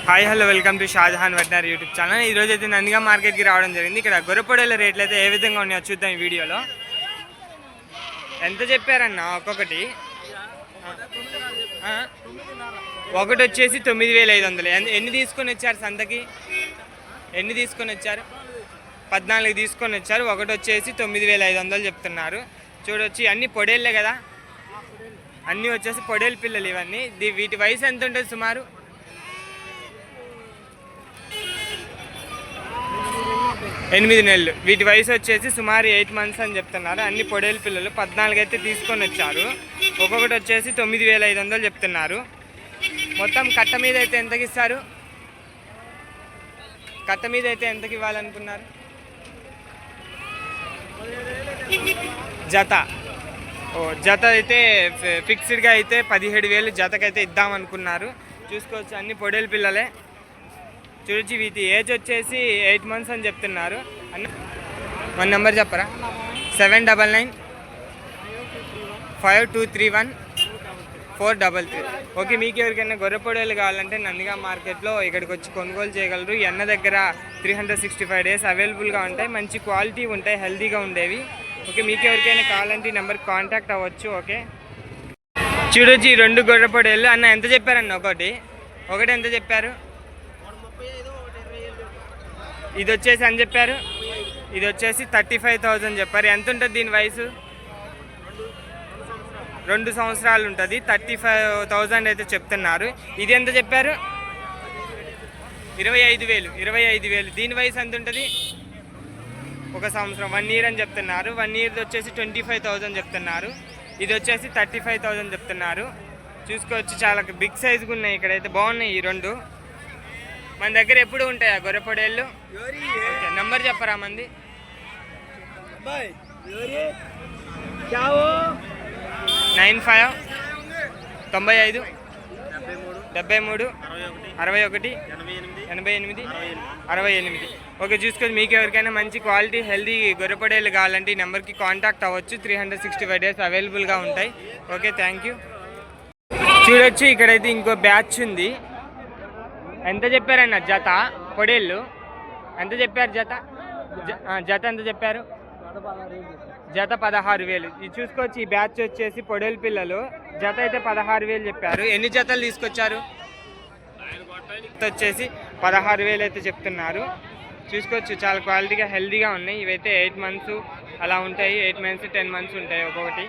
Hi hello welcome to Shahjahan veterinary YouTube channel. ఈరోజు అయితే నందిగా మార్కెట్కి రావడం జరిగింది. ఇక్కడ గొర్రెపొడేల రేట్లు అయితే ఏ విధంగా ఉన్నాయో చూద్దాం ఈ వీడియోలో. ఎంత చెప్పారన్న ఒక్కొక్కటి? ఒకటి వచ్చేసి 9,500. ఎన్ని తీసుకొని వచ్చారు సంతకి? ఎన్ని తీసుకొని వచ్చారు? 14 తీసుకొని వచ్చారు. ఒకటి వచ్చేసి 9,500 చెప్తున్నారు. చూడొచ్చు అన్నీ పొడేళ్ళే కదా, అన్నీ వచ్చేసి పొడేలు పిల్లలు ఇవన్నీ. వీటి వయసు ఎంత ఉంటుంది సుమారు? 8 నెలలు. వీటి వయసు వచ్చేసి సుమారు 8 months అని చెప్తున్నారు. అన్ని పొడేలు పిల్లలు 14 అయితే తీసుకొని వచ్చారు. ఒక్కొక్కటి వచ్చేసి 9,500 చెప్తున్నారు. మొత్తం కట్ట మీద అయితే ఎంతకి ఇస్తారు? కట్ట మీద అయితే ఎంతకి ఇవ్వాలనుకున్నారు? జత అయితే ఫిక్స్డ్గా అయితే 17,000 జతకైతే ఇద్దామనుకున్నారు. చూసుకోవచ్చు అన్ని పొడేలు పిల్లలే. చూడొచ్చు వీటి ఏజ్ వచ్చేసి 8 months అని చెప్తున్నారు. మన నెంబర్ చెప్పరా? 7995231 ఓకే. మీకు ఎవరికైనా గొర్రెపొడేలు కావాలంటే నందిగా మార్కెట్లో ఇక్కడికి వచ్చి కొనుగోలు చేయగలరు. ఎన్న దగ్గర 365 days అవైలబుల్గా ఉంటాయి. మంచి క్వాలిటీ ఉంటాయి, హెల్తీగా ఉండేవి. ఓకే, మీకు ఎవరికైనా కావాలంటే ఈ నెంబర్కి కాంటాక్ట్ అవ్వచ్చు. ఓకే, చూడొచ్చు ఈ 2 గొర్రెపొడేలు. అన్న ఎంత చెప్పారన్న? ఒకటి ఎంత చెప్పారు? ఇది వచ్చేసి అని చెప్పారు. ఇది వచ్చేసి 35,000 చెప్పారు. ఎంత ఉంటుంది దీని వయసు? 2 సంవత్సరాలు ఉంటుంది. 35,000 అయితే చెప్తున్నారు. ఇది ఎంత చెప్పారు? 25,000. దీని వయసు ఎంత ఉంటుంది? 1 సంవత్సరం, 1 year అని చెప్తున్నారు. 1 year వచ్చేసి 25,000 చెప్తున్నారు. ఇది వచ్చేసి 35,000 చెప్తున్నారు. చూసుకోవచ్చు చాలా బిగ్ సైజుగా ఉన్నాయి. ఇక్కడైతే బాగున్నాయి ఈ 2. మన దగ్గర ఎప్పుడు ఉంటాయా గొర్రెపొడేళ్ళు? ఓకే, నెంబర్ చెప్పరా మంది? 95 95 73 61 88 68. ఓకే, చూసుకొని మీకు ఎవరికైనా మంచి క్వాలిటీ హెల్తీ గొర్రెపొడేళ్ళు కావాలంటే ఈ నెంబర్కి కాంటాక్ట్ అవ్వచ్చు. 365 days అవైలబుల్గా ఉంటాయి. Okay, thank you. చూడొచ్చు ఇక్కడైతే ఇంకో బ్యాచ్ ఉంది. ఎంత చెప్పారన్న జత పొడేళ్ళు? ఎంత చెప్పారు జత? జత ఎంత చెప్పారు? జత 16,000. ఇది చూసుకోవచ్చు ఈ బ్యాచ్ వచ్చేసి పొడేలు పిల్లలు. జత అయితే 16,000 చెప్పారు. ఎన్ని జతలు తీసుకొచ్చారు? వచ్చేసి 16,000 అయితే చెప్తున్నారు. చూసుకోవచ్చు చాలా క్వాలిటీగా హెల్తీగా ఉన్నాయి. ఇవైతే 8 months అలా ఉంటాయి. 8 months 10 months ఉంటాయి ఒక్కొక్కటి.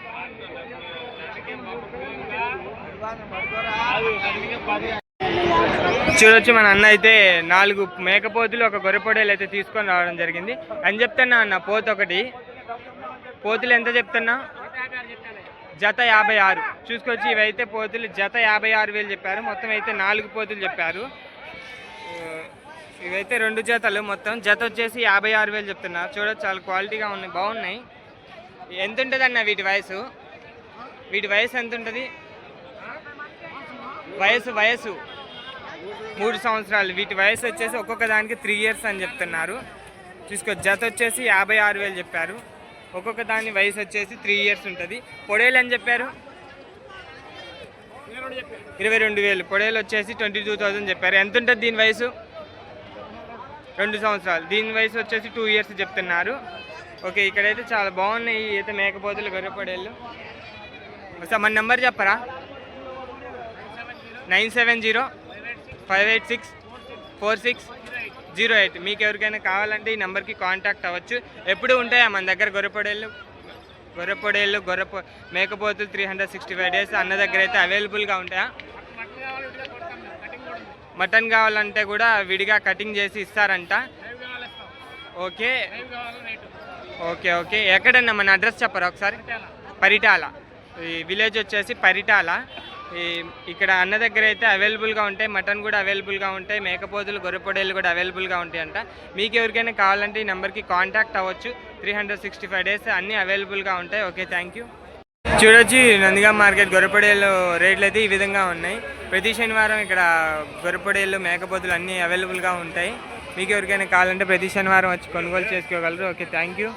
చూడొచ్చు మన అన్న అయితే 4 మేకపోతులు 1 గొర్రెపొడేలు అయితే తీసుకొని రావడం జరిగింది. అని చెప్తున్నా అన్న పోతులు ఎంత చెప్తున్నా? జత 56. చూసుకోవచ్చు ఇవైతే పోతులు జత 56,000 చెప్పారు. మొత్తం అయితే 4 పోతులు చెప్పారు. ఇవైతే 2 జతలు. మొత్తం జత వచ్చేసి 56,000 చెప్తున్నారు. చూడొచ్చు చాలా క్వాలిటీగా ఉన్నాయి, బాగున్నాయి. ఎంత ఉంటుంది అన్న వీటి వయసు ఎంత ఉంటుంది? వయసు 3 సంవత్సరాలు. వీటి వయసు వచ్చేసి ఒక్కొక్క దానికి 3 years అని చెప్తున్నారు. చూసుకో జత వచ్చేసి 56,000 చెప్పారు. ఒక్కొక్క దాని వయసు వచ్చేసి 3 years ఉంటుంది. పొడేలు అని చెప్పారు 22,000. పొడేలు వచ్చేసి 22,000 చెప్పారు. ఎంత ఉంటుంది దీని వయసు? 2 సంవత్సరాలు. దీని వయసు వచ్చేసి 2 years చెప్తున్నారు. ఓకే, ఇక్కడైతే చాలా బాగున్నాయి అయితే మేకపోతులు గొర్రెపొడేళ్ళు. సార్ మన నెంబర్ చెప్పరా? 970-586-4608. మీకు ఎవరికైనా కావాలంటే ఈ నెంబర్కి కాంటాక్ట్ అవ్వచ్చు. ఎప్పుడు ఉంటాయా మన దగ్గర గొర్రెపొడేళ్ళు మేకపోతులు 365 days అన్న దగ్గర అయితే అవైలబుల్గా ఉంటాయా? మటన్ కావాలంటే కూడా విడిగా కటింగ్ చేసి ఇస్తారంట. Okay okay okay. ఎక్కడన్నా మన అడ్రస్ చెప్పరా ఒకసారి? పరిటాల. ఈ విలేజ్ వచ్చేసి పరిటాల. ఇక్కడ అన్న దగ్గర అయితే అవైలబుల్గా ఉంటాయి. మటన్ కూడా అవైలబుల్గా ఉంటాయి. మేకపోతులు గొర్రెపొడేళ్ళు కూడా అవైలబుల్గా ఉంటాయంట. మీకు ఎవరికైనా కావాలంటే ఈ నెంబర్కి కాంటాక్ట్ అవ్వచ్చు. 365 days అన్నీ అవైలబుల్గా ఉంటాయి. Okay, thank you. చూడొచ్చు నందిగా మార్కెట్ గొర్రెపొడేళ్ళు రేట్లు అయితే ఈ విధంగా ఉన్నాయి. ప్రతి శనివారం ఇక్కడ గొర్రెపొడేళ్ళు మేకపోతులు అన్నీ అవైలబుల్గా ఉంటాయి. మీకు ఎవరికైనా కావాలంటే ప్రతి శనివారం వచ్చి కొనుగోలు చేసుకోగలరు. Okay, thank you.